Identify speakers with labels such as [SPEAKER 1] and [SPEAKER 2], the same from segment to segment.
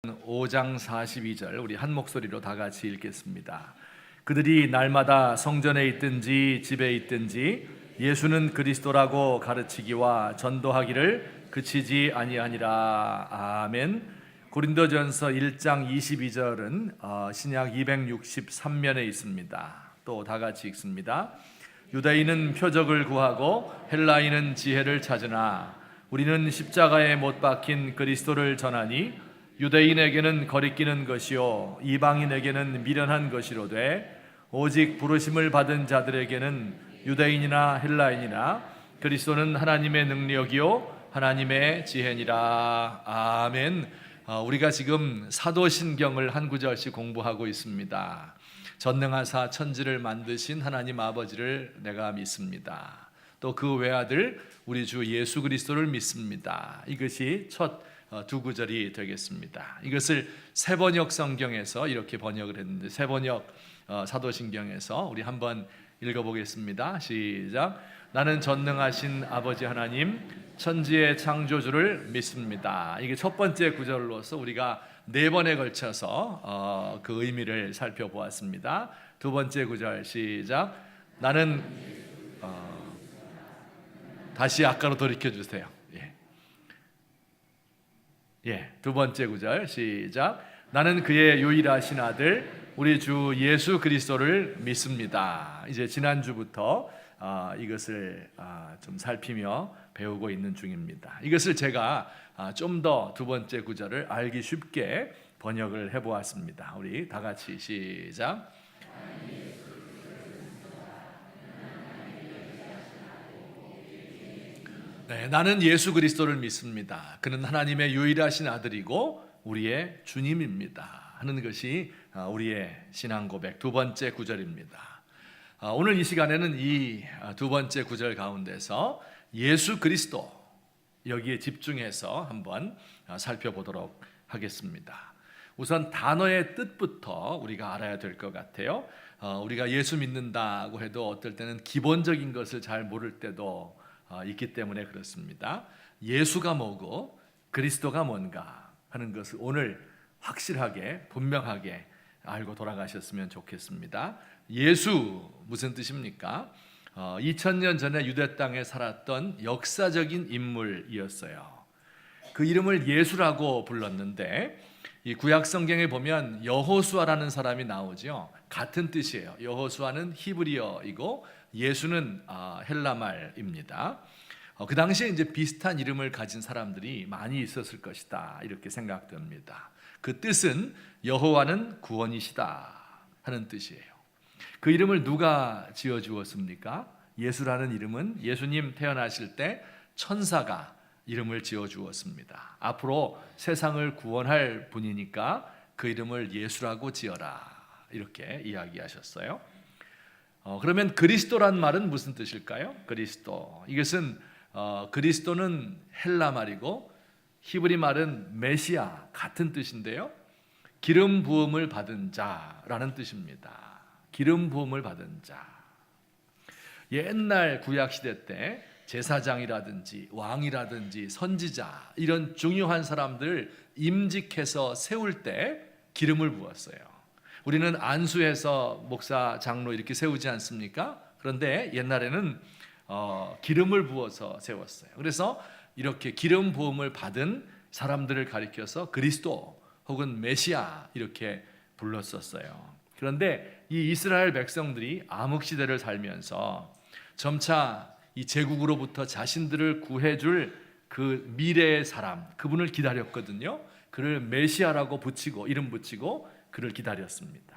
[SPEAKER 1] 5장 42절 우리 한 목소리로 다 같이 읽겠습니다. 그들이 날마다 성전에 있든지 집에 있든지 예수는 그리스도라고 가르치기와 전도하기를 그치지 아니하니라. 아멘. 고린도전서 1장 22절은 신약 263면에 있습니다. 또 다 같이 읽습니다. 유대인은 표적을 구하고 헬라인은 지혜를 찾으나 우리는 십자가에 못 박힌 그리스도를 전하니 유대인에게는 거리끼는 것이요 이방인에게는 미련한 것이로되 오직 부르심을 받은 자들에게는 유대인이나 헬라인이나 그리스도는 하나님의 능력이요 하나님의 지혜니라. 아멘. 우리가 지금 사도신경을 한 구절씩 공부하고 있습니다. 전능하사 천지를 만드신 하나님 아버지를 내가 믿습니다. 또 그 외아들 우리 주 예수 그리스도를 믿습니다. 이것이 첫 두 구절이 되겠습니다. 이것을 새번역 성경에서 이렇게 번역을 했는데, 새번역 사도신경에서 우리 한번 읽어보겠습니다. 시작. 나는 전능하신 아버지 하나님 천지의 창조주를 믿습니다. 이게 첫 번째 구절로서 우리가 네 번에 걸쳐서 그 의미를 살펴보았습니다. 두 번째 구절 시작. 나는 다시 아까로 돌이켜주세요. 두 번째 구절 시작. 나는 그의 유일하신 아들 우리 주 예수 그리스도를 믿습니다. 이제 지난주부터 이것을 좀 살피며 배우고 있는 중입니다. 이것을 제가 좀 더 두 번째 구절을 알기 쉽게 번역을 해보았습니다. 우리 다 같이 시작. 네, 나는 예수 그리스도를 믿습니다. 그는 하나님의 유일하신 아들이고 우리의 주님입니다 하는 것이 우리의 신앙 고백 두 번째 구절입니다. 오늘 이 시간에는 이 두 번째 구절 가운데서 예수 그리스도 여기에 집중해서 한번 살펴보도록 하겠습니다. 우선 단어의 뜻부터 우리가 알아야 될 것 같아요. 우리가 예수 믿는다고 해도 어떨 때는 기본적인 것을 잘 모를 때도 있기 때문에 그렇습니다. 예수가 뭐고 그리스도가 뭔가 하는 것을 오늘 확실하게 분명하게 알고 돌아가셨으면 좋겠습니다. 예수 무슨 뜻입니까? 2000년 전에 유대 땅에 살았던 역사적인 인물이었어요. 그 이름을 예수라고 불렀는데 이 구약 성경에 보면 여호수아라는 사람이 나오죠. 같은 뜻이에요. 여호수아는 히브리어이고 예수는 헬라말입니다. 그 당시에 이제 비슷한 이름을 가진 사람들이 많이 있었을 것이다 이렇게 생각됩니다. 그 뜻은 여호와는 구원이시다 하는 뜻이에요. 그 이름을 누가 지어 주었습니까? 예수라는 이름은 예수님 태어나실 때 천사가 이름을 지어 주었습니다. 앞으로 세상을 구원할 분이니까 그 이름을 예수라고 지어라 이렇게 이야기하셨어요. 그러면 그리스도란 말은 무슨 뜻일까요? 그리스도. 이것은 그리스도는 헬라 말이고 히브리 말은 메시아 같은 뜻인데요. 기름 부음을 받은 자라는 뜻입니다. 기름 부음을 받은 자. 옛날 구약 시대 때 제사장이라든지 왕이라든지 선지자 이런 중요한 사람들 임직해서 세울 때 기름을 부었어요. 우리는 안수해서 목사, 장로 이렇게 세우지 않습니까? 그런데 옛날에는 기름을 부어서 세웠어요. 그래서 이렇게 기름 부음을 받은 사람들을 가리켜서 그리스도 혹은 메시아 이렇게 불렀었어요. 그런데 이 이스라엘 백성들이 암흑시대를 살면서 점차 이 제국으로부터 자신들을 구해줄 그 미래의 사람, 그분을 기다렸거든요. 그를 메시아라고 이름 붙이고 그를 기다렸습니다.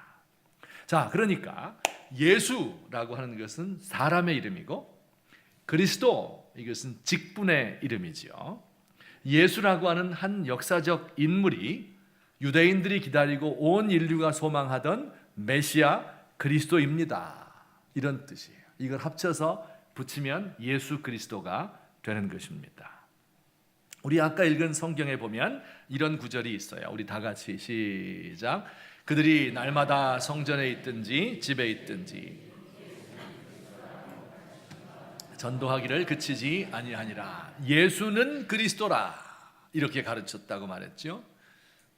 [SPEAKER 1] 자, 그러니까 예수라고 하는 것은 사람의 이름이고 그리스도 이것은 직분의 이름이지요. 예수라고 하는 한 역사적 인물이 유대인들이 기다리고 온 인류가 소망하던 메시아 그리스도입니다. 이런 뜻이에요. 이걸 합쳐서 붙이면 예수 그리스도가 되는 것입니다. 우리 아까 읽은 성경에 보면 이런 구절이 있어요. 우리 다 같이 시작. 그들이 날마다 성전에 있든지 집에 있든지 전도하기를 그치지 아니하니라. 예수는 그리스도라 이렇게 가르쳤다고 말했죠.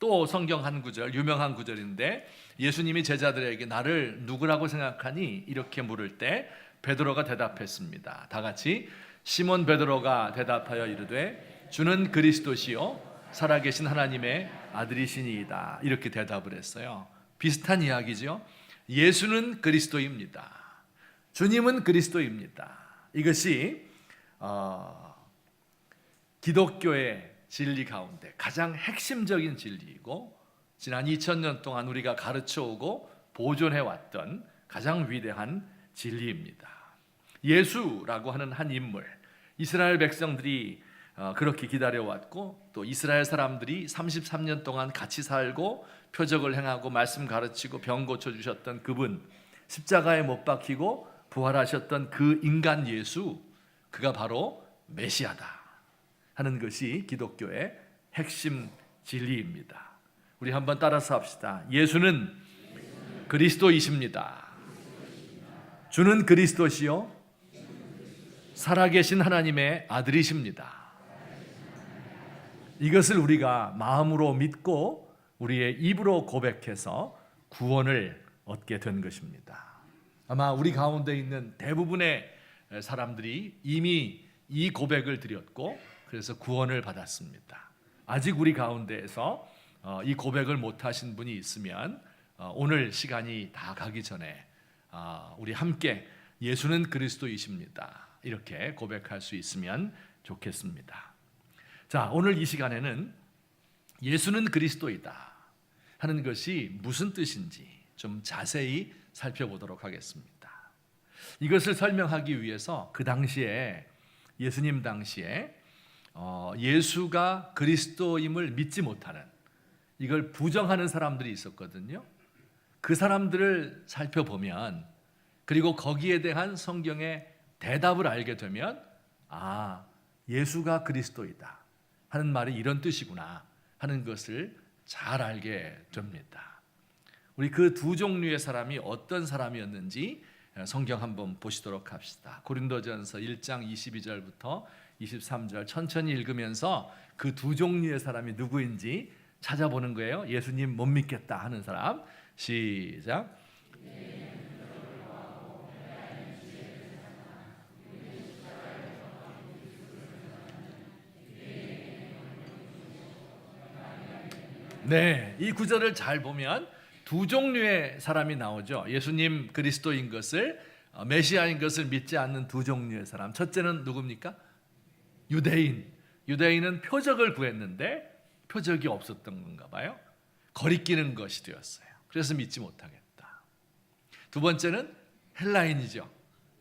[SPEAKER 1] 또 성경 한 구절, 유명한 구절인데 예수님이 제자들에게 나를 누구라고 생각하니? 이렇게 물을 때 베드로가 대답했습니다. 다 같이 시몬 베드로가 대답하여 이르되 주는 그리스도시요 살아계신 하나님의 아들이시니이다. 이렇게 대답을 했어요. 비슷한 이야기죠. 예수는 그리스도입니다. 주님은 그리스도입니다. 이것이 기독교의 진리 가운데 가장 핵심적인 진리이고 지난 2000년 동안 우리가 가르쳐오고 보존해왔던 가장 위대한 진리입니다. 예수라고 하는 한 인물, 이스라엘 백성들이 그렇게 기다려왔고 또 이스라엘 사람들이 33년 동안 같이 살고 표적을 행하고 말씀 가르치고 병 고쳐주셨던 그분, 십자가에 못 박히고 부활하셨던 그 인간 예수, 그가 바로 메시아다 하는 것이 기독교의 핵심 진리입니다. 우리 한번 따라서 합시다. 예수는 그리스도이십니다. 주는 그리스도시요 살아계신 하나님의 아들이십니다. 이것을 우리가 마음으로 믿고 우리의 입으로 고백해서 구원을 얻게 된 것입니다. 아마 우리 가운데 있는 대부분의 사람들이 이미 이 고백을 드렸고 그래서 구원을 받았습니다. 아직 우리 가운데에서 이 고백을 못하신 분이 있으면 오늘 시간이 다 가기 전에 우리 함께 예수는 그리스도이십니다. 이렇게 고백할 수 있으면 좋겠습니다. 자, 오늘 이 시간에는 예수는 그리스도이다 하는 것이 무슨 뜻인지 좀 자세히 살펴보도록 하겠습니다. 이것을 설명하기 위해서 그 당시에 예수님 당시에 예수가 그리스도임을 믿지 못하는 이걸 부정하는 사람들이 있었거든요. 그 사람들을 살펴보면 그리고 거기에 대한 성경의 대답을 알게 되면 예수가 그리스도이다 하는 말이 이런 뜻이구나 하는 것을 잘 알게 됩니다. 우리 그 두 종류의 사람이 어떤 사람이었는지 성경 한번 보시도록 합시다. 고린도전서 1장 22절부터 23절 천천히 읽으면서 그 두 종류의 사람이 누구인지 찾아보는 거예요. 예수님 못 믿겠다 하는 사람. 시작. 네, 이 구절을 잘 보면 두 종류의 사람이 나오죠. 예수님 그리스도인 것을 메시아인 것을 믿지 않는 두 종류의 사람. 첫째는 누굽니까? 유대인. 유대인은 표적을 구했는데 표적이 없었던 건가 봐요. 거리끼는 것이 되었어요. 그래서 믿지 못하겠다. 두 번째는 헬라인이죠.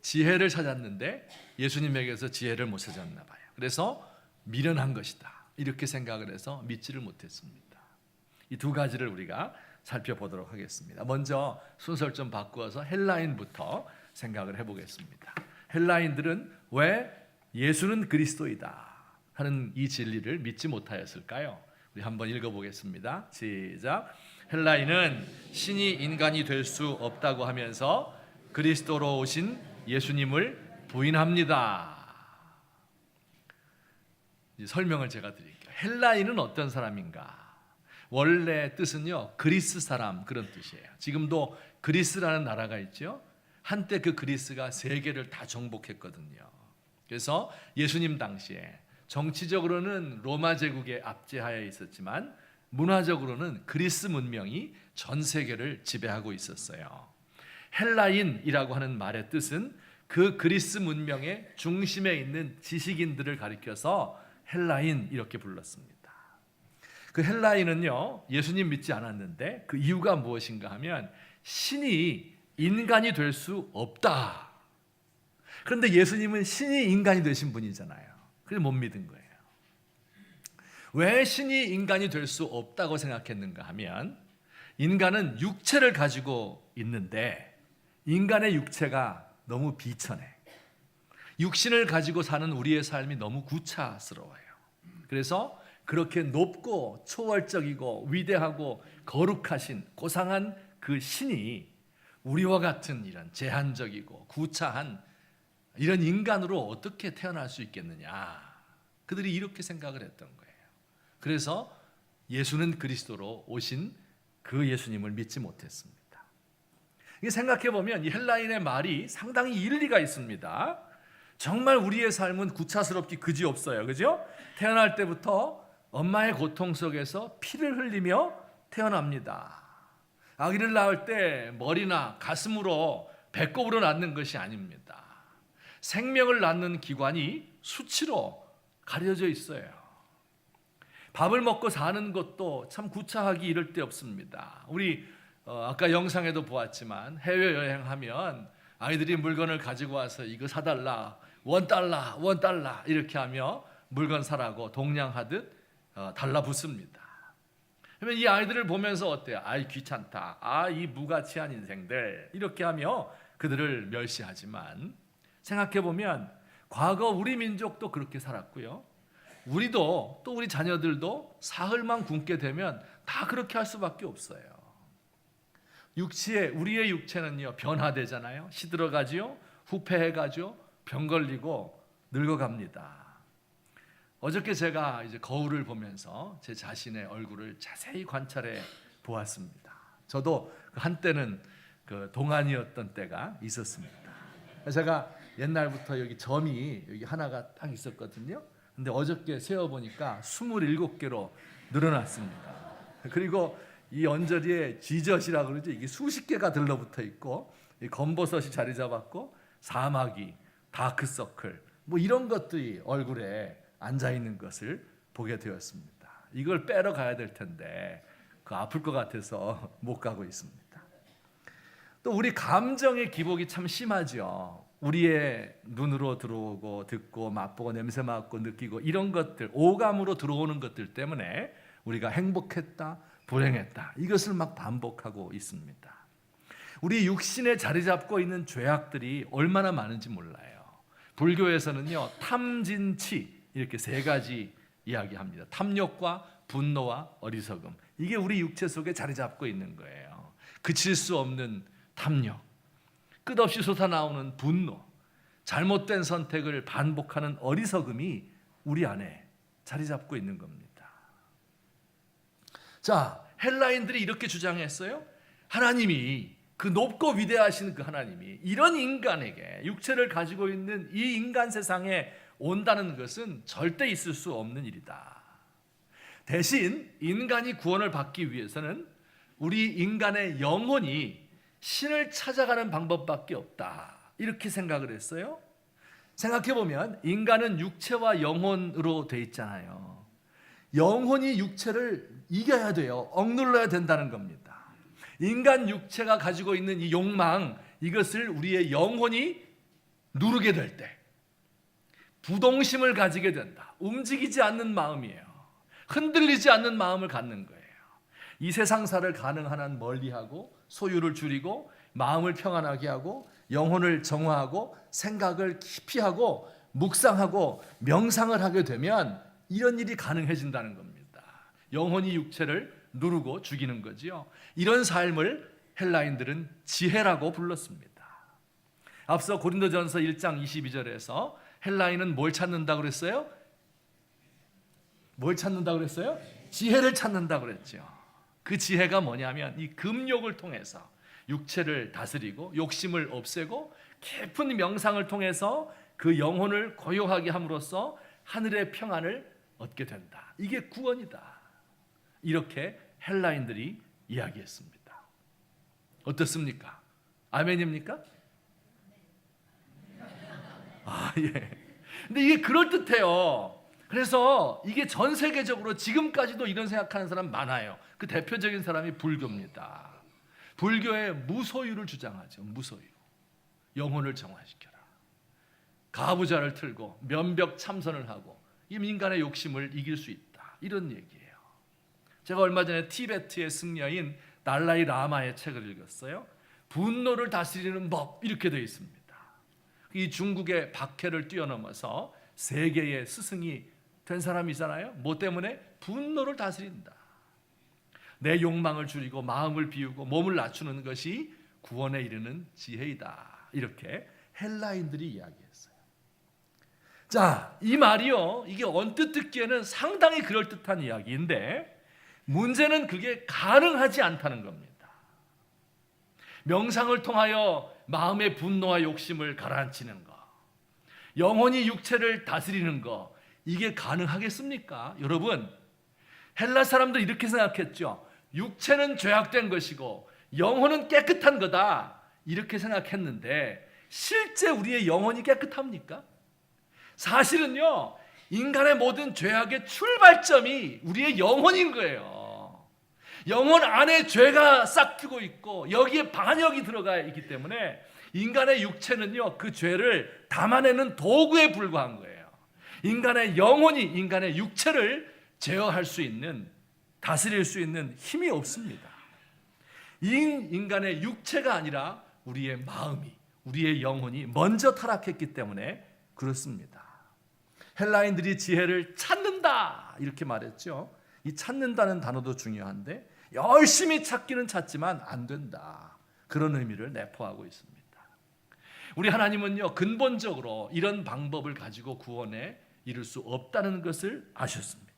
[SPEAKER 1] 지혜를 찾았는데 예수님에게서 지혜를 못 찾았나 봐요. 그래서 미련한 것이다. 이렇게 생각을 해서 믿지를 못했습니다. 이 두 가지를 우리가 살펴보도록 하겠습니다. 먼저 순서를 좀 바꾸어서 헬라인부터 생각을 해보겠습니다. 헬라인들은 왜 예수는 그리스도이다 하는 이 진리를 믿지 못하였을까요? 우리 한번 읽어보겠습니다. 시작. 헬라인은 신이 인간이 될 수 없다고 하면서 그리스도로 오신 예수님을 부인합니다. 설명을 제가 드릴게요. 헬라인은 어떤 사람인가? 원래 뜻은요, 그리스 사람 그런 뜻이에요. 지금도 그리스라는 나라가 있죠. 한때 그 그리스가 세계를 다 정복했거든요. 그래서 예수님 당시에 정치적으로는 로마 제국의 압제하에 있었지만 문화적으로는 그리스 문명이 전 세계를 지배하고 있었어요. 헬라인이라고 하는 말의 뜻은 그 그리스 문명의 중심에 있는 지식인들을 가리켜서 헬라인 이렇게 불렀습니다. 그 헬라인은요, 예수님 믿지 않았는데 그 이유가 무엇인가 하면 신이 인간이 될 수 없다. 그런데 예수님은 신이 인간이 되신 분이잖아요. 그래서 못 믿은 거예요. 왜 신이 인간이 될 수 없다고 생각했는가 하면 인간은 육체를 가지고 있는데 인간의 육체가 너무 비천해. 육신을 가지고 사는 우리의 삶이 너무 구차스러워요. 그래서 그렇게 높고 초월적이고 위대하고 거룩하신 고상한 그 신이 우리와 같은 이런 제한적이고 구차한 이런 인간으로 어떻게 태어날 수 있겠느냐. 그들이 이렇게 생각을 했던 거예요. 그래서 예수는 그리스도로 오신 그 예수님을 믿지 못했습니다. 이게 생각해 보면 이 헬라인의 말이 상당히 일리가 있습니다. 정말 우리의 삶은 구차스럽기 그지없어요. 그죠? 태어날 때부터 엄마의 고통 속에서 피를 흘리며 태어납니다. 아기를 낳을 때 머리나 가슴으로 배꼽으로 낳는 것이 아닙니다. 생명을 낳는 기관이 수치로 가려져 있어요. 밥을 먹고 사는 것도 참 구차하기 이를 데 없습니다. 우리 아까 영상에도 보았지만 해외여행하면 아이들이 물건을 가지고 와서 이거 사달라, $1 이렇게 하며 물건 사라고 동냥하듯 달라붙습니다. 그러면 이 아이들을 보면서 어때요? 아이 귀찮다, 이 무가치한 인생들, 이렇게 하며 그들을 멸시하지만 생각해보면 과거 우리 민족도 그렇게 살았고요, 우리도 또 우리 자녀들도 사흘만 굶게 되면 다 그렇게 할 수밖에 없어요. 우리의 육체는요 변화되잖아요. 시들어가지요, 후패해가지요, 병 걸리고 늙어갑니다. 어저께 제가 이제 거울을 보면서 제 자신의 얼굴을 자세히 관찰해 보았습니다. 저도 한때는 그 동안이었던 때가 있었습니다. 제가 옛날부터 여기 점이 여기 하나가 딱 있었거든요. 근데 어저께 세어 보니까 27개로 늘어났습니다. 그리고 이 언저리에 지젖이라고 그러죠. 이게 수십 개가 들러붙어 있고, 이 검버섯이 자리 잡았고, 사마귀, 다크서클, 뭐 이런 것들이 얼굴에 앉아 있는 것을 보게 되었습니다. 이걸 빼러 가야 될 텐데 그 아플 것 같아서 못 가고 있습니다. 또 우리 감정의 기복이 참 심하죠. 우리의 눈으로 들어오고 듣고 맛보고 냄새 맡고 느끼고 이런 것들, 오감으로 들어오는 것들 때문에 우리가 행복했다, 불행했다, 이것을 막 반복하고 있습니다. 우리 육신에 자리 잡고 있는 죄악들이 얼마나 많은지 몰라요. 불교에서는요 탐진치 이렇게 세 가지 이야기합니다. 탐욕과 분노와 어리석음, 이게 우리 육체 속에 자리 잡고 있는 거예요. 그칠 수 없는 탐욕, 끝없이 솟아나오는 분노, 잘못된 선택을 반복하는 어리석음이 우리 안에 자리 잡고 있는 겁니다. 자, 헬라인들이 이렇게 주장했어요. 하나님이, 그 높고 위대하신 그 하나님이 이런 인간에게, 육체를 가지고 있는 이 인간 세상에 온다는 것은 절대 있을 수 없는 일이다. 대신 인간이 구원을 받기 위해서는 우리 인간의 영혼이 신을 찾아가는 방법밖에 없다, 이렇게 생각을 했어요. 생각해보면 인간은 육체와 영혼으로 돼 있잖아요. 영혼이 육체를 이겨야 돼요. 억눌러야 된다는 겁니다. 인간 육체가 가지고 있는 이 욕망, 이것을 우리의 영혼이 누르게 될 때 부동심을 가지게 된다. 움직이지 않는 마음이에요. 흔들리지 않는 마음을 갖는 거예요. 이 세상사를 가능한 한 멀리하고 소유를 줄이고 마음을 평안하게 하고 영혼을 정화하고 생각을 깊이 하고 묵상하고 명상을 하게 되면 이런 일이 가능해진다는 겁니다. 영혼이 육체를 누르고 죽이는 거지요. 이런 삶을 헬라인들은 지혜라고 불렀습니다. 앞서 고린도전서 1장 22절에서 헬라인은 뭘 찾는다고 그랬어요? 뭘 찾는다고 그랬어요? 지혜를 찾는다고 그랬죠. 그 지혜가 뭐냐면 이 금욕을 통해서 육체를 다스리고 욕심을 없애고 깊은 명상을 통해서 그 영혼을 고요하게 함으로써 하늘의 평안을 얻게 된다. 이게 구원이다. 이렇게 헬라인들이 이야기했습니다. 어떻습니까? 아멘입니까? 예. 근데 이게 그럴듯해요. 그래서 이게 전 세계적으로 지금까지도 이런 생각하는 사람 많아요. 그 대표적인 사람이 불교입니다. 불교의 무소유를 주장하죠. 무소유. 영혼을 정화시켜라. 가부좌를 틀고 면벽 참선을 하고 이 인간의 욕심을 이길 수 있다. 이런 얘기예요. 제가 얼마 전에 티베트의 승려인 달라이 라마의 책을 읽었어요. 분노를 다스리는 법, 이렇게 되어 있습니다. 이 중국의 박해를 뛰어넘어서 세계의 스승이 된 사람이잖아요. 뭐 때문에? 분노를 다스린다. 내 욕망을 줄이고 마음을 비우고 몸을 낮추는 것이 구원에 이르는 지혜이다. 이렇게 헬라인들이 이야기했어요. 자, 이 말이요, 이게 언뜻 듣기에는 상당히 그럴듯한 이야기인데 문제는 그게 가능하지 않다는 겁니다. 명상을 통하여 마음의 분노와 욕심을 가라앉히는 것, 영혼이 육체를 다스리는 것, 이게 가능하겠습니까? 여러분, 헬라 사람들 이렇게 생각했죠. 육체는 죄악된 것이고 영혼은 깨끗한 거다, 이렇게 생각했는데 실제 우리의 영혼이 깨끗합니까? 사실은요, 인간의 모든 죄악의 출발점이 우리의 영혼인 거예요. 영혼 안에 죄가 싹트고 있고 여기에 반역이 들어가 있기 때문에 인간의 육체는요, 그 죄를 담아내는 도구에 불과한 거예요. 인간의 영혼이 인간의 육체를 제어할 수 있는, 다스릴 수 있는 힘이 없습니다. 인간의 육체가 아니라 우리의 마음이, 우리의 영혼이 먼저 타락했기 때문에 그렇습니다. 헬라인들이 지혜를 찾는다 이렇게 말했죠. 이 찾는다는 단어도 중요한데 열심히 찾기는 찾지만 안 된다, 그런 의미를 내포하고 있습니다. 우리 하나님은요, 근본적으로 이런 방법을 가지고 구원에 이를 수 없다는 것을 아셨습니다.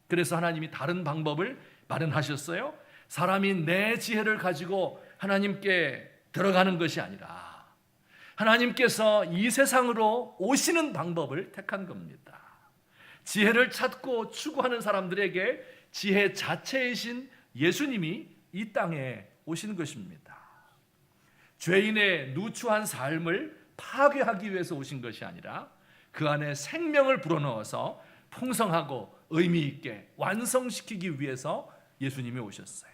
[SPEAKER 1] 그래서 하나님이 다른 방법을 마련하셨어요. 사람이 내 지혜를 가지고 하나님께 들어가는 것이 아니라 하나님께서 이 세상으로 오시는 방법을 택한 겁니다. 지혜를 찾고 추구하는 사람들에게 지혜 자체이신 예수님이 이 땅에 오신 것입니다. 죄인의 누추한 삶을 파괴하기 위해서 오신 것이 아니라 그 안에 생명을 불어넣어서 풍성하고 의미 있게 완성시키기 위해서 예수님이 오셨어요.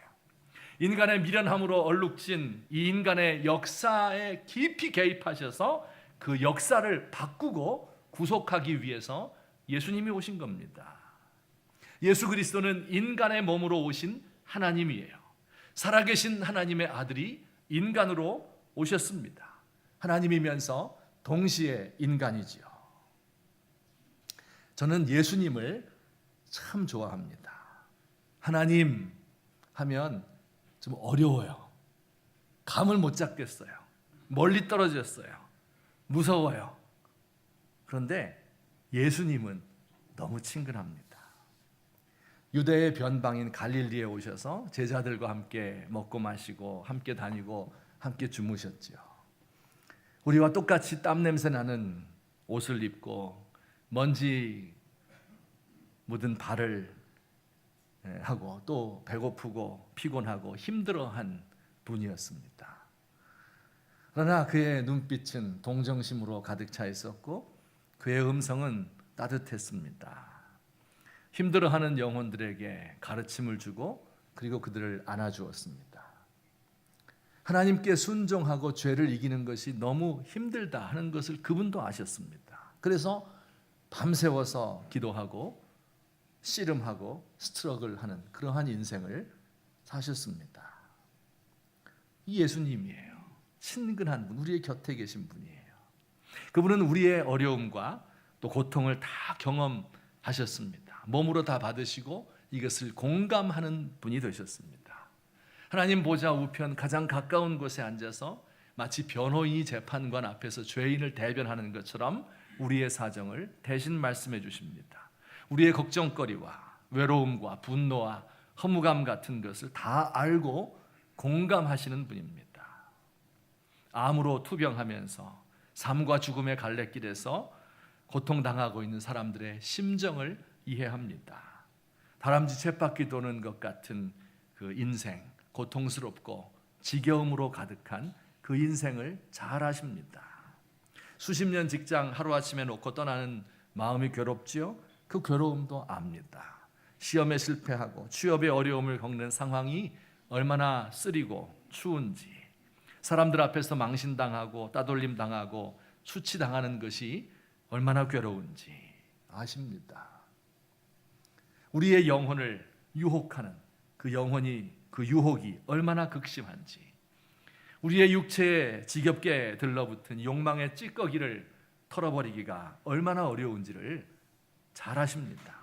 [SPEAKER 1] 인간의 미련함으로 얼룩진 이 인간의 역사에 깊이 개입하셔서 그 역사를 바꾸고 구속하기 위해서 예수님이 오신 겁니다. 예수 그리스도는 인간의 몸으로 오신 하나님이에요. 살아계신 하나님의 아들이 인간으로 오셨습니다. 하나님이면서 동시에 인간이지요. 저는 예수님을 참 좋아합니다. 하나님 하면 좀 어려워요. 감을 못 잡겠어요. 멀리 떨어졌어요. 무서워요. 그런데 예수님은 너무 친근합니다. 유대의 변방인 갈릴리에 오셔서 제자들과 함께 먹고 마시고 함께 다니고 함께 주무셨지요. 우리와 똑같이 땀 냄새 나는 옷을 입고 먼지 묻은 발을 하고 또 배고프고 피곤하고 힘들어한 분이었습니다. 그러나 그의 눈빛은 동정심으로 가득 차 있었고 그의 음성은 따뜻했습니다. 힘들어하는 영혼들에게 가르침을 주고 그리고 그들을 안아주었습니다. 하나님께 순종하고 죄를 이기는 것이 너무 힘들다 하는 것을 그분도 아셨습니다. 그래서 밤새워서 기도하고 씨름하고 스트럭을 하는 그러한 인생을 사셨습니다. 이 예수님이에요. 친근한 분, 우리의 곁에 계신 분이에요. 그분은 우리의 어려움과 또 고통을 다 경험하셨습니다. 몸으로 다 받으시고 이것을 공감하는 분이 되셨습니다. 하나님 보좌 우편 가장 가까운 곳에 앉아서 마치 변호인이 재판관 앞에서 죄인을 대변하는 것처럼 우리의 사정을 대신 말씀해 주십니다. 우리의 걱정거리와 외로움과 분노와 허무감 같은 것을 다 알고 공감하시는 분입니다. 암으로 투병하면서 삶과 죽음의 갈래길에서 고통당하고 있는 사람들의 심정을 이해합니다. 다람쥐 쳇바퀴 도는 것 같은 그 인생, 고통스럽고 지겨움으로 가득한 그 인생을 잘 아십니다. 수십 년 직장 하루아침에 놓고 떠나는 마음이 괴롭지요? 그 괴로움도 압니다. 시험에 실패하고 취업의 어려움을 겪는 상황이 얼마나 쓰리고 추운지, 사람들 앞에서 망신당하고 따돌림당하고 수치당하는 것이 얼마나 괴로운지 아십니다. 우리의 영혼을 유혹하는 그 유혹이 얼마나 극심한지, 우리의 육체에 지겹게 들러붙은 욕망의 찌꺼기를 털어버리기가 얼마나 어려운지를 잘 아십니다.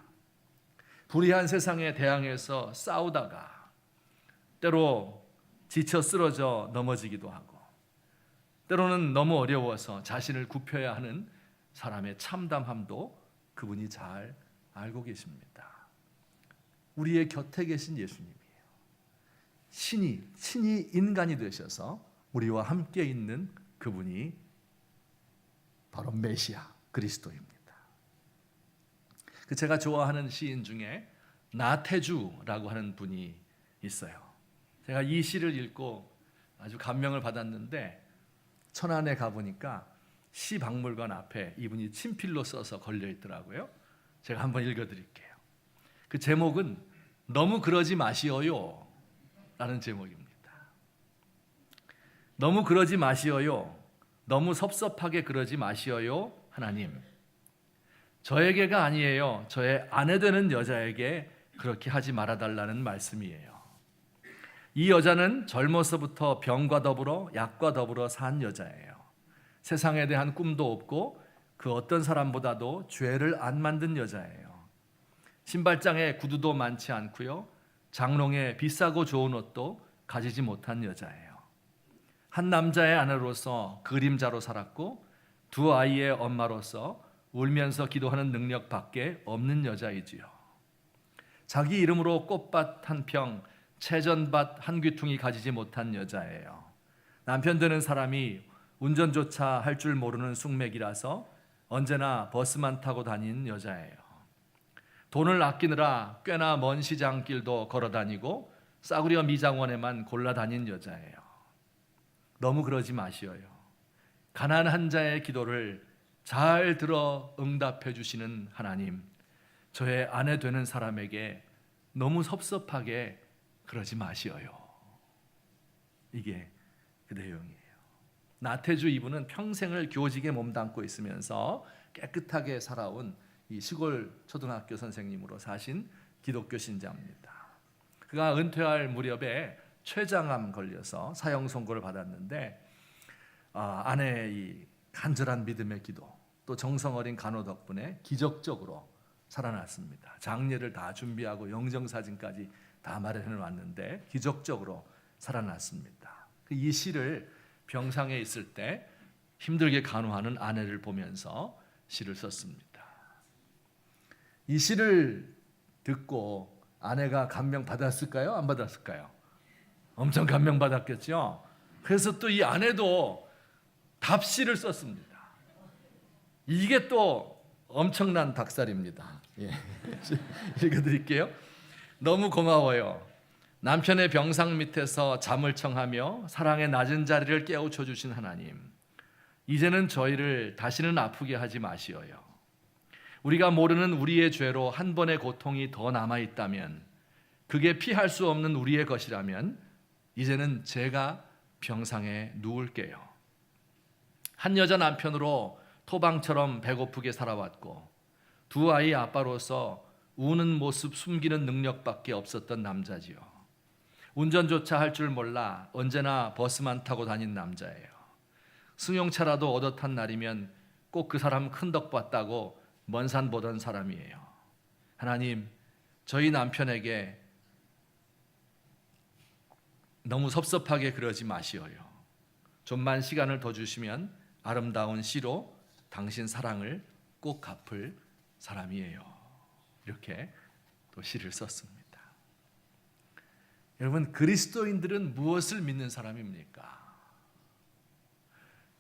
[SPEAKER 1] 불의한 세상에 대항해서 싸우다가 때로 지쳐 쓰러져 넘어지기도 하고 때로는 너무 어려워서 자신을 굽혀야 하는 사람의 참담함도 그분이 잘 알고 계십니다. 우리의 곁에 계신 예수님이에요. 신이 인간이 되셔서 우리와 함께 있는 그분이 바로 메시아 그리스도입니다. 제가 좋아하는 시인 중에 나태주라고 하는 분이 있어요. 제가 이 시를 읽고 아주 감명을 받았는데 천안에 가보니까 시박물관 앞에 이분이 친필로 써서 걸려 있더라고요. 제가 한번 읽어드릴게요. 그 제목은 너무 그러지 마시어요 라는 제목입니다. 너무 그러지 마시어요. 너무 섭섭하게 그러지 마시어요. 하나님, 저에게가 아니에요. 저의 아내 되는 여자에게 그렇게 하지 말아달라는 말씀이에요. 이 여자는 젊어서부터 병과 더불어 약과 더불어 산 여자예요. 세상에 대한 꿈도 없고 그 어떤 사람보다도 죄를 안 만든 여자예요. 신발장에 구두도 많지 않고요. 장롱에 비싸고 좋은 옷도 가지지 못한 여자예요. 한 남자의 아내로서 그림자로 살았고 두 아이의 엄마로서 울면서 기도하는 능력밖에 없는 여자이지요. 자기 이름으로 꽃밭 한 평, 채전밭 한 귀퉁이 가지지 못한 여자예요. 남편 되는 사람이 운전조차 할 줄 모르는 숙맥이라서 언제나 버스만 타고 다니는 여자예요. 돈을 아끼느라 꽤나 먼 시장길도 걸어 다니고 싸구려 미장원에만 골라 다닌 여자예요. 너무 그러지 마시어요. 가난한 자의 기도를 잘 들어 응답해 주시는 하나님, 저의 아내 되는 사람에게 너무 섭섭하게 그러지 마시어요. 이게 그 내용이에요. 나태주 이분은 평생을 교직에 몸담고 있으면서 깨끗하게 살아온 이 시골 초등학교 선생님으로 사신 기독교 신자입니다. 그가 은퇴할 무렵에 췌장암 걸려서 사형 선고를 받았는데 아내의 이 간절한 믿음의 기도 또 정성 어린 간호 덕분에 기적적으로 살아났습니다. 장례를 다 준비하고 영정사진까지 다 마련해 놨는데 기적적으로 살아났습니다. 이 시를 병상에 있을 때 힘들게 간호하는 아내를 보면서 시를 썼습니다. 이 시를 듣고 아내가 감명 받았을까요? 안 받았을까요? 엄청 감명 받았겠죠. 그래서 또 이 아내도 답시를 썼습니다. 이게 또 엄청난 닭살입니다. 예. 읽어드릴게요. 너무 고마워요. 남편의 병상 밑에서 잠을 청하며 사랑의 낮은 자리를 깨우쳐 주신 하나님, 이제는 저희를 다시는 아프게 하지 마시어요. 우리가 모르는 우리의 죄로 한 번의 고통이 더 남아있다면, 그게 피할 수 없는 우리의 것이라면 이제는 제가 병상에 누울게요. 한 여자 남편으로 토방처럼 배고프게 살아왔고 두 아이 아빠로서 우는 모습 숨기는 능력밖에 없었던 남자지요. 운전조차 할 줄 몰라 언제나 버스만 타고 다닌 남자예요. 승용차라도 얻어 탄 날이면 꼭 그 사람 큰 덕 봤다고 먼 산 보던 사람이에요. 하나님, 저희 남편에게 너무 섭섭하게 그러지 마시어요. 좀만 시간을 더 주시면 아름다운 시로 당신 사랑을 꼭 갚을 사람이에요. 이렇게 또 시를 썼습니다. 여러분, 그리스도인들은 무엇을 믿는 사람입니까?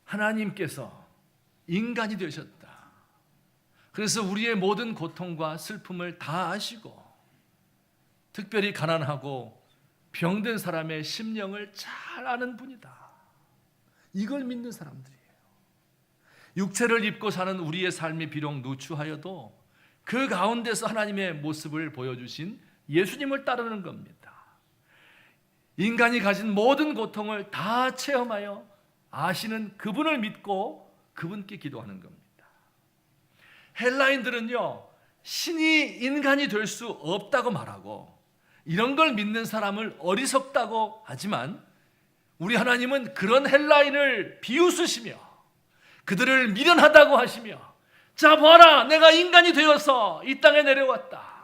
[SPEAKER 1] 하나님께서 인간이 되셨다. 그래서 우리의 모든 고통과 슬픔을 다 아시고 특별히 가난하고 병든 사람의 심령을 잘 아는 분이다. 이걸 믿는 사람들이에요. 육체를 입고 사는 우리의 삶이 비록 누추하여도 그 가운데서 하나님의 모습을 보여주신 예수님을 따르는 겁니다. 인간이 가진 모든 고통을 다 체험하여 아시는 그분을 믿고 그분께 기도하는 겁니다. 헬라인들은요, 신이 인간이 될 수 없다고 말하고 이런 걸 믿는 사람을 어리석다고 하지만 우리 하나님은 그런 헬라인을 비웃으시며 그들을 미련하다고 하시며, 자 봐라, 내가 인간이 되어서 이 땅에 내려왔다,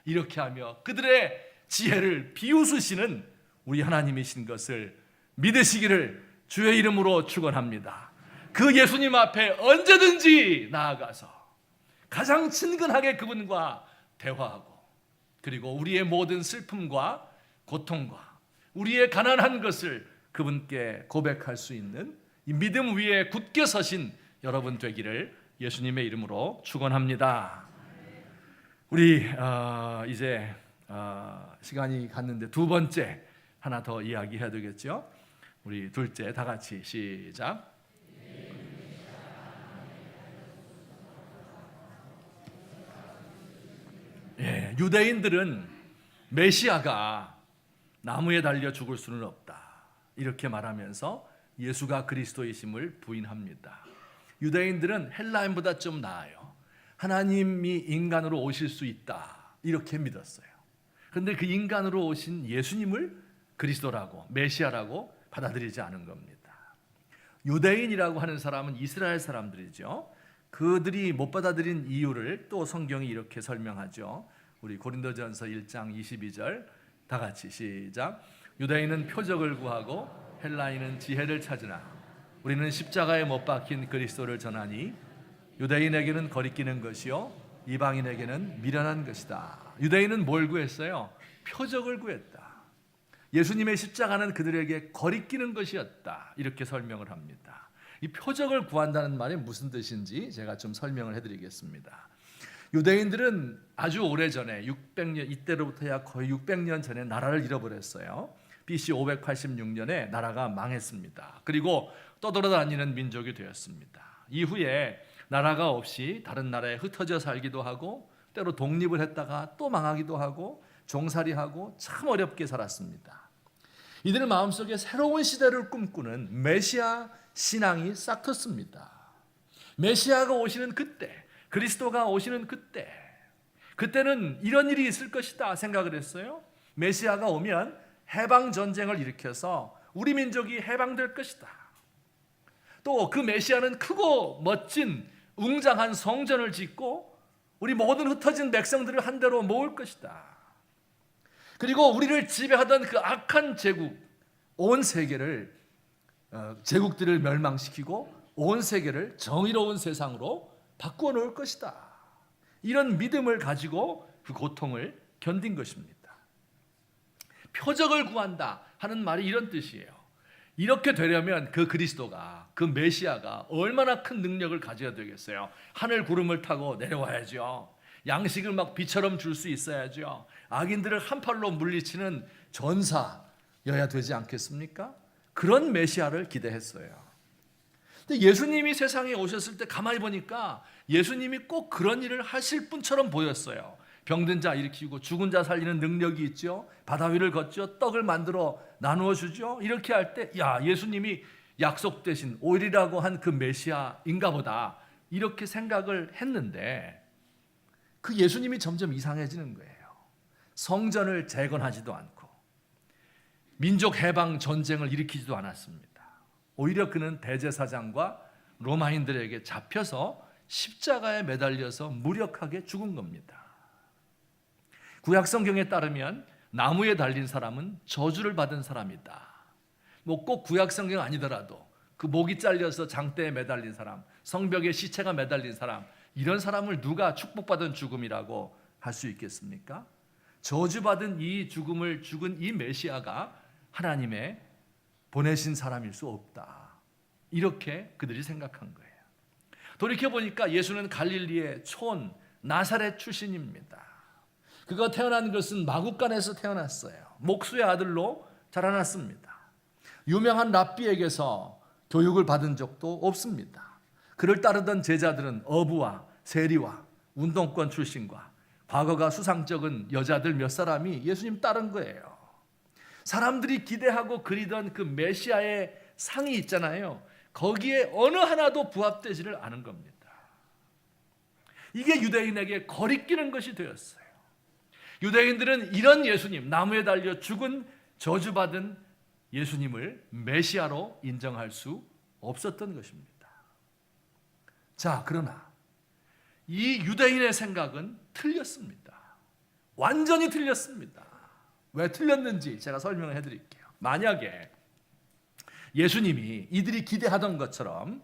[SPEAKER 1] 이렇게 하며 그들의 지혜를 비웃으시는 우리 하나님이신 것을 믿으시기를 주의 이름으로 축원합니다. 그 예수님 앞에 언제든지 나아가서 가장 친근하게 그분과 대화하고 그리고 우리의 모든 슬픔과 고통과 우리의 가난한 것을 그분께 고백할 수 있는 이 믿음 위에 굳게 서신 여러분 되기를 예수님의 이름으로 축원합니다. 우리 이제 시간이 갔는데 두 번째 하나 더 이야기해야 되겠죠? 우리 둘째 다 같이 시작. 예, 유대인들은 메시아가 나무에 달려 죽을 수는 없다 이렇게 말하면서 예수가 그리스도이심을 부인합니다. 유대인들은 헬라인보다 좀 나아요. 하나님이 인간으로 오실 수 있다 이렇게 믿었어요. 그런데 그 인간으로 오신 예수님을 그리스도라고 메시아라고 받아들이지 않은 겁니다. 유대인이라고 하는 사람은 이스라엘 사람들이죠. 그들이 못 받아들인 이유를 또 성경이 이렇게 설명하죠. 우리 고린도전서 1장 22절 다 같이 시작. 유대인은 표적을 구하고 헬라인은 지혜를 찾으나 우리는 십자가에 못 박힌 그리스도를 전하니 유대인에게는 거리끼는 것이요 이방인에게는 미련한 것이다. 유대인은 뭘 구했어요? 표적을 구했다. 예수님의 십자가는 그들에게 거리끼는 것이었다 이렇게 설명을 합니다. 이 표적을 구한다는 말이 무슨 뜻인지 제가 좀 설명을 해드리겠습니다. 유대인들은 아주 오래전에 600년 이때로부터야 거의 600년 전에 나라를 잃어버렸어요. BC 586년에 나라가 망했습니다. 그리고 떠돌아다니는 민족이 되었습니다. 이후에 나라가 없이 다른 나라에 흩어져 살기도 하고 때로 독립을 했다가 또 망하기도 하고 종살이하고 참 어렵게 살았습니다. 이들의 마음속에 새로운 시대를 꿈꾸는 메시아 신앙이 싹 텄습니다. 메시아가 오시는 그때, 그리스도가 오시는 그때, 그때는 이런 일이 있을 것이다 생각을 했어요. 메시아가 오면 해방 전쟁을 일으켜서 우리 민족이 해방될 것이다. 또 그 메시아는 크고 멋진 웅장한 성전을 짓고 우리 모든 흩어진 백성들을 한데로 모을 것이다. 그리고 우리를 지배하던 그 악한 제국, 온 세계를 제국들을 멸망시키고 온 세계를 정의로운 세상으로 바꾸어 놓을 것이다. 이런 믿음을 가지고 그 고통을 견딘 것입니다. 표적을 구한다 하는 말이 이런 뜻이에요. 이렇게 되려면 그 그리스도가, 그 메시아가 얼마나 큰 능력을 가져야 되겠어요. 하늘 구름을 타고 내려와야죠. 양식을 막 비처럼 줄 수 있어야죠. 악인들을 한 팔로 물리치는 전사여야 되지 않겠습니까? 그런 메시아를 기대했어요. 근데 예수님이 세상에 오셨을 때 가만히 보니까 예수님이 꼭 그런 일을 하실 분처럼 보였어요. 병든 자 일으키고 죽은 자 살리는 능력이 있죠. 바다 위를 걷죠. 떡을 만들어 나누어 주죠. 이렇게 할 때 야, 예수님이 약속되신 오일이라고 한 그 메시아인가 보다 이렇게 생각을 했는데 그 예수님이 점점 이상해지는 거예요. 성전을 재건하지도 않고 민족 해방 전쟁을 일으키지도 않았습니다. 오히려 그는 대제사장과 로마인들에게 잡혀서 십자가에 매달려서 무력하게 죽은 겁니다. 구약 성경에 따르면 나무에 달린 사람은 저주를 받은 사람이다. 뭐 꼭 구약 성경 아니더라도 그 목이 잘려서 장대에 매달린 사람, 성벽에 시체가 매달린 사람, 이런 사람을 누가 축복받은 죽음이라고 할 수 있겠습니까? 저주받은 이 죽음을 죽은 이 메시아가 하나님의 보내신 사람일 수 없다. 이렇게 그들이 생각한 거예요. 돌이켜보니까 예수는 갈릴리의 촌 나사렛 출신입니다. 그가 태어난 것은 마구간에서 태어났어요. 목수의 아들로 자라났습니다. 유명한 랍비에게서 교육을 받은 적도 없습니다. 그를 따르던 제자들은 어부와 세리와 운동권 출신과 과거가 수상쩍은 여자들 몇 사람이 예수님 따른 거예요. 사람들이 기대하고 그리던 그 메시아의 상이 있잖아요. 거기에 어느 하나도 부합되지를 않은 겁니다. 이게 유대인에게 거리끼는 것이 되었어요. 유대인들은 이런 예수님, 나무에 달려 죽은 저주받은 예수님을 메시아로 인정할 수 없었던 것입니다. 자, 그러나 이 유대인의 생각은 틀렸습니다. 완전히 틀렸습니다. 왜 틀렸는지 제가 설명을 해드릴게요. 만약에 예수님이 이들이 기대하던 것처럼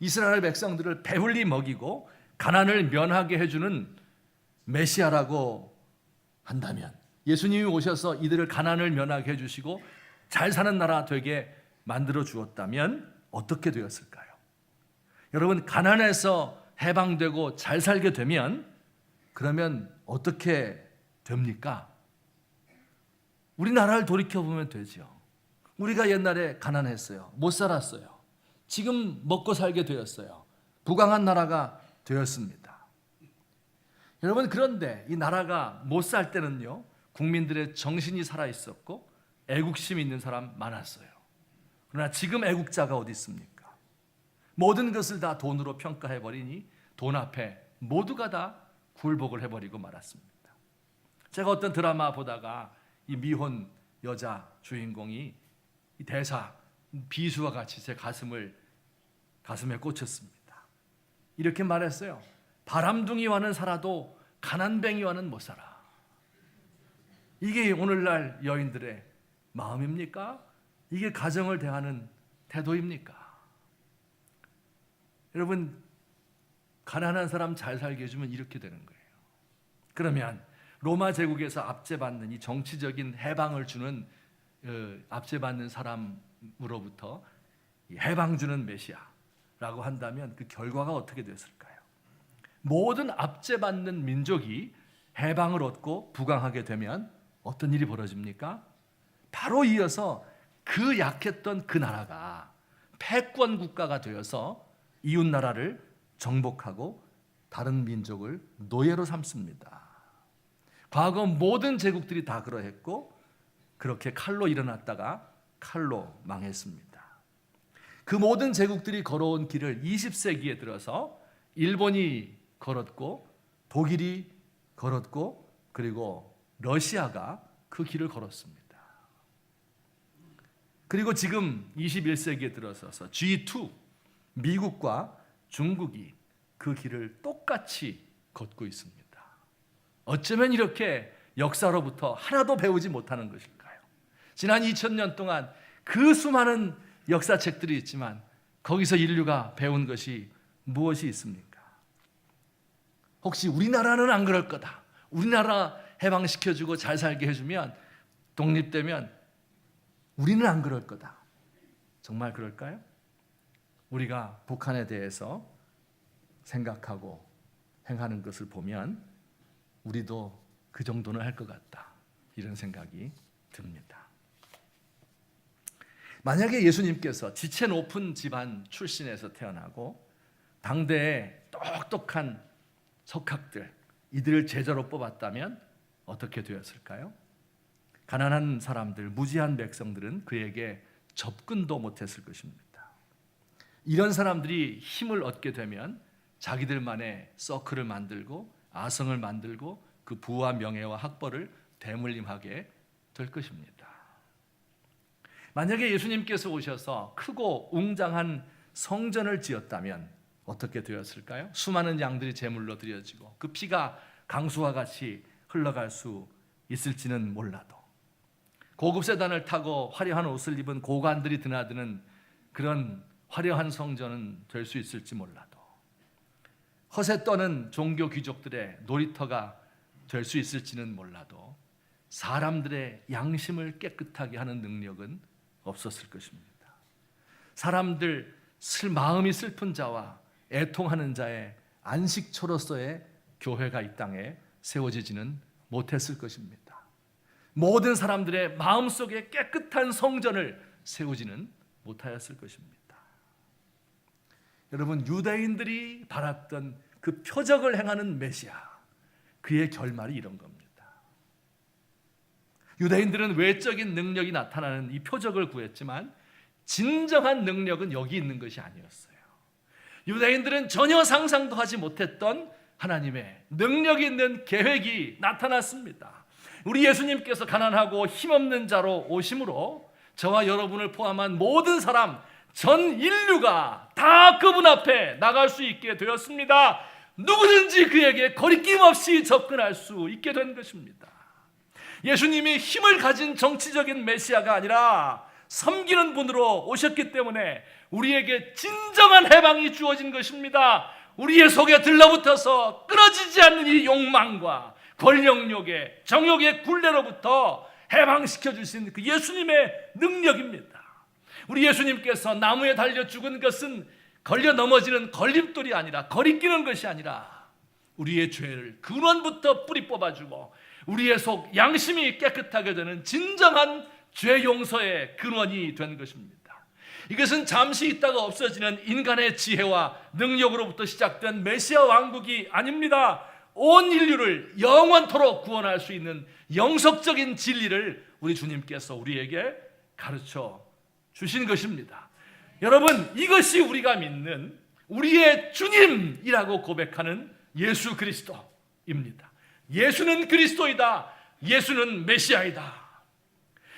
[SPEAKER 1] 이스라엘 백성들을 배불리 먹이고 가난을 면하게 해주는 메시아라고 한다면, 예수님이 오셔서 이들을 가난을 면하게 해주시고 잘 사는 나라 되게 만들어 주었다면 어떻게 되었을까요? 여러분, 가난에서 해방되고 잘 살게 되면 그러면 어떻게 됩니까? 우리나라를 돌이켜보면 되죠. 우리가 옛날에 가난했어요. 못 살았어요. 지금 먹고 살게 되었어요. 부강한 나라가 되었습니다. 여러분, 그런데 이 나라가 못 살 때는요, 국민들의 정신이 살아있었고 애국심이 있는 사람 많았어요. 그러나 지금 애국자가 어디 있습니까? 모든 것을 다 돈으로 평가해버리니 돈 앞에 모두가 다 굴복을 해버리고 말았습니다. 제가 어떤 드라마 보다가 이 미혼 여자 주인공이 이 대사 비수와 같이 제 가슴에 꽂혔습니다. 이렇게 말했어요. 바람둥이와는 살아도 가난뱅이와는 못 살아. 이게 오늘날 여인들의 마음입니까? 이게 가정을 대하는 태도입니까? 여러분, 가난한 사람 잘 살게 해주면 이렇게 되는 거예요. 그러면 로마 제국에서 압제받는 이 정치적인 해방을 주는 압제받는 사람으로부터 해방 주는 메시아라고 한다면 그 결과가 어떻게 됐을까요? 모든 압제받는 민족이 해방을 얻고 부강하게 되면 어떤 일이 벌어집니까? 바로 이어서 그 약했던 그 나라가 패권 국가가 되어서 이웃 나라를 정복하고 다른 민족을 노예로 삼습니다. 과거 모든 제국들이 다 그러했고 그렇게 칼로 일어났다가 칼로 망했습니다. 그 모든 제국들이 걸어온 길을 20세기에 들어서 일본이 걸었고 독일이 걸었고 그리고 러시아가 그 길을 걸었습니다. 그리고 지금 21세기에 들어서서 G2, 미국과 중국이 그 길을 똑같이 걷고 있습니다. 어쩌면 이렇게 역사로부터 하나도 배우지 못하는 것일까요? 지난 2000년 동안 그 수많은 역사책들이 있지만 거기서 인류가 배운 것이 무엇이 있습니까? 혹시 우리나라는 안 그럴 거다. 우리나라 해방시켜주고 잘 살게 해주면 독립되면 우리는 안 그럴 거다. 정말 그럴까요? 우리가 북한에 대해서 생각하고 행하는 것을 보면 우리도 그 정도는 할 것 같다. 이런 생각이 듭니다. 만약에 예수님께서 지체 높은 집안 출신에서 태어나고 당대의 똑똑한 석학들, 이들을 제자로 뽑았다면 어떻게 되었을까요? 가난한 사람들, 무지한 백성들은 그에게 접근도 못했을 것입니다. 이런 사람들이 힘을 얻게 되면 자기들만의 서클을 만들고 아성을 만들고 그 부와 명예와 학벌을 대물림하게 될 것입니다. 만약에 예수님께서 오셔서 크고 웅장한 성전을 지었다면 어떻게 되었을까요? 수많은 양들이 제물로 드려지고 그 피가 강수와 같이 흘러갈 수 있을지는 몰라도 고급 세단을 타고 화려한 옷을 입은 고관들이 드나드는 그런 화려한 성전은 될 수 있을지 몰라도 허세 떠는 종교 귀족들의 놀이터가 될 수 있을지는 몰라도 사람들의 양심을 깨끗하게 하는 능력은 없었을 것입니다. 사람들 마음이 슬픈 자와 애통하는 자의 안식처로서의 교회가 이 땅에 세워지지는 못했을 것입니다. 모든 사람들의 마음속에 깨끗한 성전을 세우지는 못하였을 것입니다. 여러분, 유대인들이 바랐던 그 표적을 행하는 메시아, 그의 결말이 이런 겁니다. 유대인들은 외적인 능력이 나타나는 이 표적을 구했지만 진정한 능력은 여기 있는 것이 아니었어요. 유대인들은 전혀 상상도 하지 못했던 하나님의 능력 있는 계획이 나타났습니다. 우리 예수님께서 가난하고 힘없는 자로 오심으로 저와 여러분을 포함한 모든 사람, 전 인류가 다 그분 앞에 나갈 수 있게 되었습니다. 누구든지 그에게 거리낌 없이 접근할 수 있게 된 것입니다. 예수님이 힘을 가진 정치적인 메시아가 아니라 섬기는 분으로 오셨기 때문에 우리에게 진정한 해방이 주어진 것입니다. 우리의 속에 들러붙어서 끊어지지 않는 이 욕망과 권력욕의 정욕의 굴레로부터 해방시켜 주신 그 예수님의 능력입니다. 우리 예수님께서 나무에 달려 죽은 것은 걸려 넘어지는 걸림돌이 아니라 거리끼는 것이 아니라 우리의 죄를 근원부터 뿌리 뽑아주고 우리의 속 양심이 깨끗하게 되는 진정한 죄 용서의 근원이 된 것입니다. 이것은 잠시 있다가 없어지는 인간의 지혜와 능력으로부터 시작된 메시아 왕국이 아닙니다. 온 인류를 영원토록 구원할 수 있는 영속적인 진리를 우리 주님께서 우리에게 가르쳐 주신 것입니다. 여러분, 이것이 우리가 믿는 우리의 주님이라고 고백하는 예수 그리스도입니다. 예수는 그리스도이다. 예수는 메시아이다.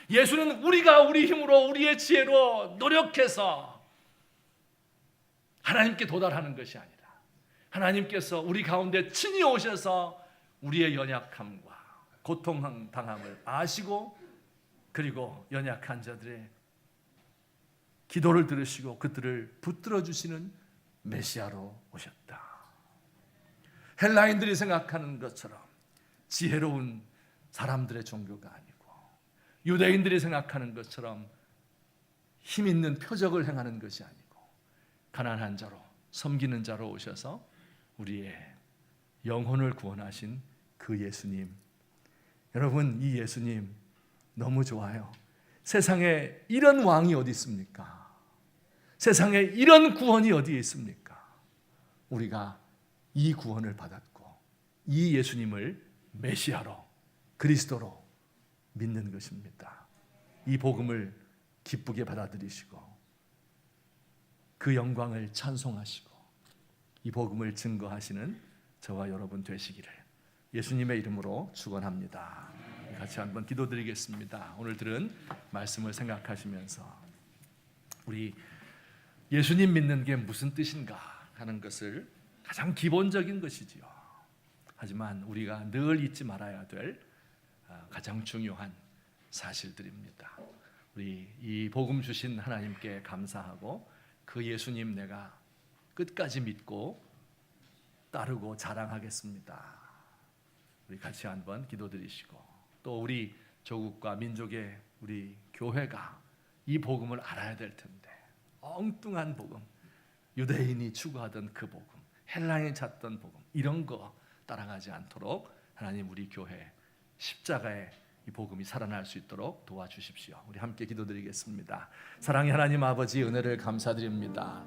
[SPEAKER 1] 예수는 우리가 우리 힘으로 우리의 지혜로 노력해서 하나님께 도달하는 것이 아니라 하나님께서 우리 가운데 친히 오셔서 우리의 연약함과 고통당함을 아시고 그리고 연약한 자들의 기도를 들으시고 그들을 붙들어 주시는 메시아로 오셨다. 헬라인들이 생각하는 것처럼 지혜로운 사람들의 종교가 아니고 유대인들이 생각하는 것처럼 힘 있는 표적을 행하는 것이 아니고 가난한 자로 섬기는 자로 오셔서 우리의 영혼을 구원하신 그 예수님. 여러분, 이 예수님 너무 좋아요. 세상에 이런 왕이 어디 있습니까? 세상에 이런 구원이 어디에 있습니까? 우리가 이 구원을 받았고 이 예수님을 메시아로 그리스도로 믿는 것입니다. 이 복음을 기쁘게 받아들이시고 그 영광을 찬송하시고 이 복음을 증거하시는 저와 여러분 되시기를 예수님의 이름으로 축원합니다. 같이 한번 기도드리겠습니다. 오늘 들은 말씀을 생각하시면서 우리 예수님 믿는 게 무슨 뜻인가 하는 것을 가장 기본적인 것이지요. 하지만 우리가 늘 잊지 말아야 될 가장 중요한 사실들입니다. 우리 이 복음 주신 하나님께 감사하고 그 예수님 내가 끝까지 믿고 따르고 자랑하겠습니다. 우리 같이 한번 기도드리시고 또 우리 조국과 민족의 우리 교회가 이 복음을 알아야 될 텐데 엉뚱한 복음, 유대인이 추구하던 그 복음, 헬라인이 찾던 복음 이런 거 따라가지 않도록 하나님 우리 교회 십자가의 이 복음이 살아날 수 있도록 도와주십시오. 우리 함께 기도드리겠습니다. 사랑의 하나님 아버지 은혜를 감사드립니다.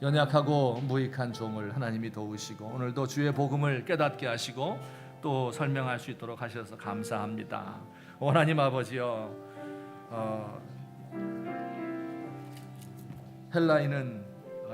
[SPEAKER 1] 연약하고 무익한 종을 하나님이 도우시고 오늘도 주의 복음을 깨닫게 하시고 또 설명할 수 있도록 하셔서 감사합니다. 하나님 아버지여, 헬라인은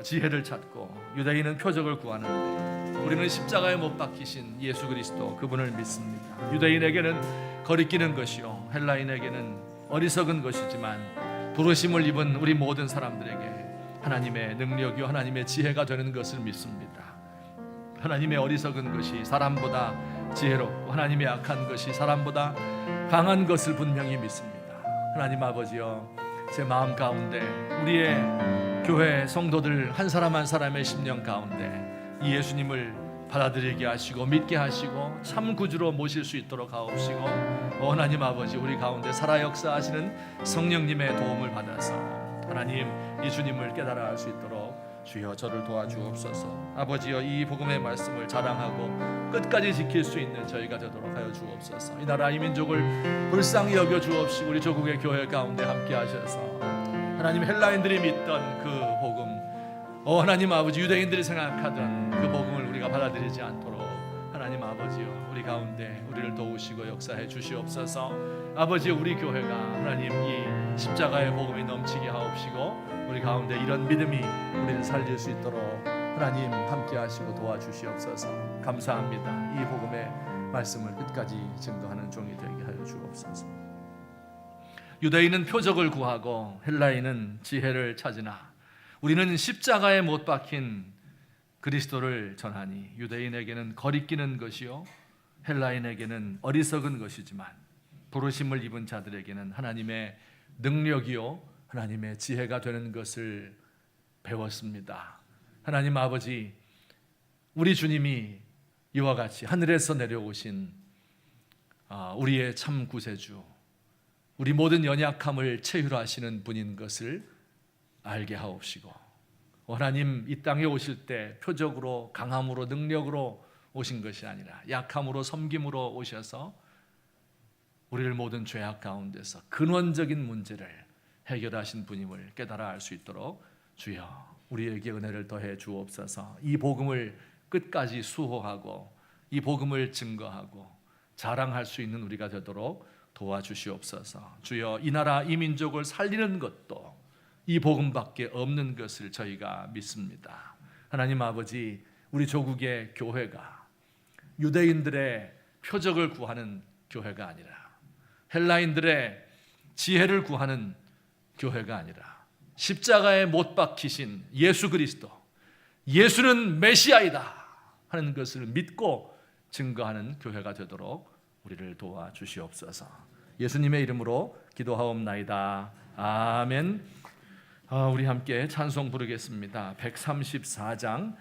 [SPEAKER 1] 지혜를 찾고 유대인은 표적을 구하는데 우리는 십자가에 못 박히신 예수 그리스도 그분을 믿습니다. 유대인에게는 거리끼는 것이요 헬라인에게는 어리석은 것이지만 부르심을 입은 우리 모든 사람들에게 하나님의 능력이요 하나님의 지혜가 되는 것을 믿습니다. 하나님의 어리석은 것이 사람보다 지혜롭고 하나님의 악한 것이 사람보다 강한 것을 분명히 믿습니다. 하나님 아버지여, 제 마음 가운데 우리의 교회 성도들 한 사람 한 사람의 심령 가운데 이 예수님을 받아들이게 하시고 믿게 하시고 참 구주로 모실 수 있도록 하옵시고 하나님 아버지 우리 가운데 살아 역사하시는 성령님의 도움을 받아서 하나님 이 주님을 깨달아 알 수 있도록 주여 저를 도와주옵소서. 아버지여, 이 복음의 말씀을 자랑하고 끝까지 지킬 수 있는 저희가 되도록 하여 주옵소서. 이 나라 이 민족을 불쌍히 여겨 주옵시고 우리 조국의 교회 가운데 함께 하셔서 하나님 헬라인들이 믿던 그 복음, 하나님 아버지 유대인들이 생각하던 그 복음을 우리가 받아들이지 않도록 하나님 아버지요 우리 가운데 우리를 도우시고 역사해 주시옵소서. 아버지 우리 교회가 하나님 이 십자가의 복음이 넘치게 하옵시고 우리 가운데 이런 믿음이 우리를 살릴 수 있도록 하나님 함께 하시고 도와주시옵소서. 감사합니다. 이 복음의 말씀을 끝까지 증거하는 종이 되게 하여 주옵소서. 유대인은 표적을 구하고 헬라인은 지혜를 찾으나 우리는 십자가에 못 박힌 그리스도를 전하니 유대인에게는 거리끼는 것이요 헬라인에게는 어리석은 것이지만 부르심을 입은 자들에게는 하나님의 능력이요 하나님의 지혜가 되는 것을 배웠습니다. 하나님 아버지, 우리 주님이 이와 같이 하늘에서 내려오신 우리의 참 구세주, 우리 모든 연약함을 체휼하시는 분인 것을 알게 하옵시고, 하나님 이 땅에 오실 때 표적으로 강함으로 능력으로 오신 것이 아니라 약함으로 섬김으로 오셔서 우리를 모든 죄악 가운데서 근원적인 문제를 해결하신 분임을 깨달아 알 수 있도록 주여 우리에게 은혜를 더해 주옵소서. 이 복음을 끝까지 수호하고 이 복음을 증거하고 자랑할 수 있는 우리가 되도록 도와주시옵소서. 주여 이 나라 이 민족을 살리는 것도 이 복음밖에 없는 것을 저희가 믿습니다. 하나님 아버지, 우리 조국의 교회가 유대인들의 표적을 구하는 교회가 아니라 헬라인들의 지혜를 구하는 교회가 아니라 십자가에 못 박히신 예수 그리스도, 예수는 메시아이다 하는 것을 믿고 증거하는 교회가 되도록 우리를 도와주시옵소서. 예수님의 이름으로 기도하옵나이다. 아멘. 우리 함께 찬송 부르겠습니다. 134장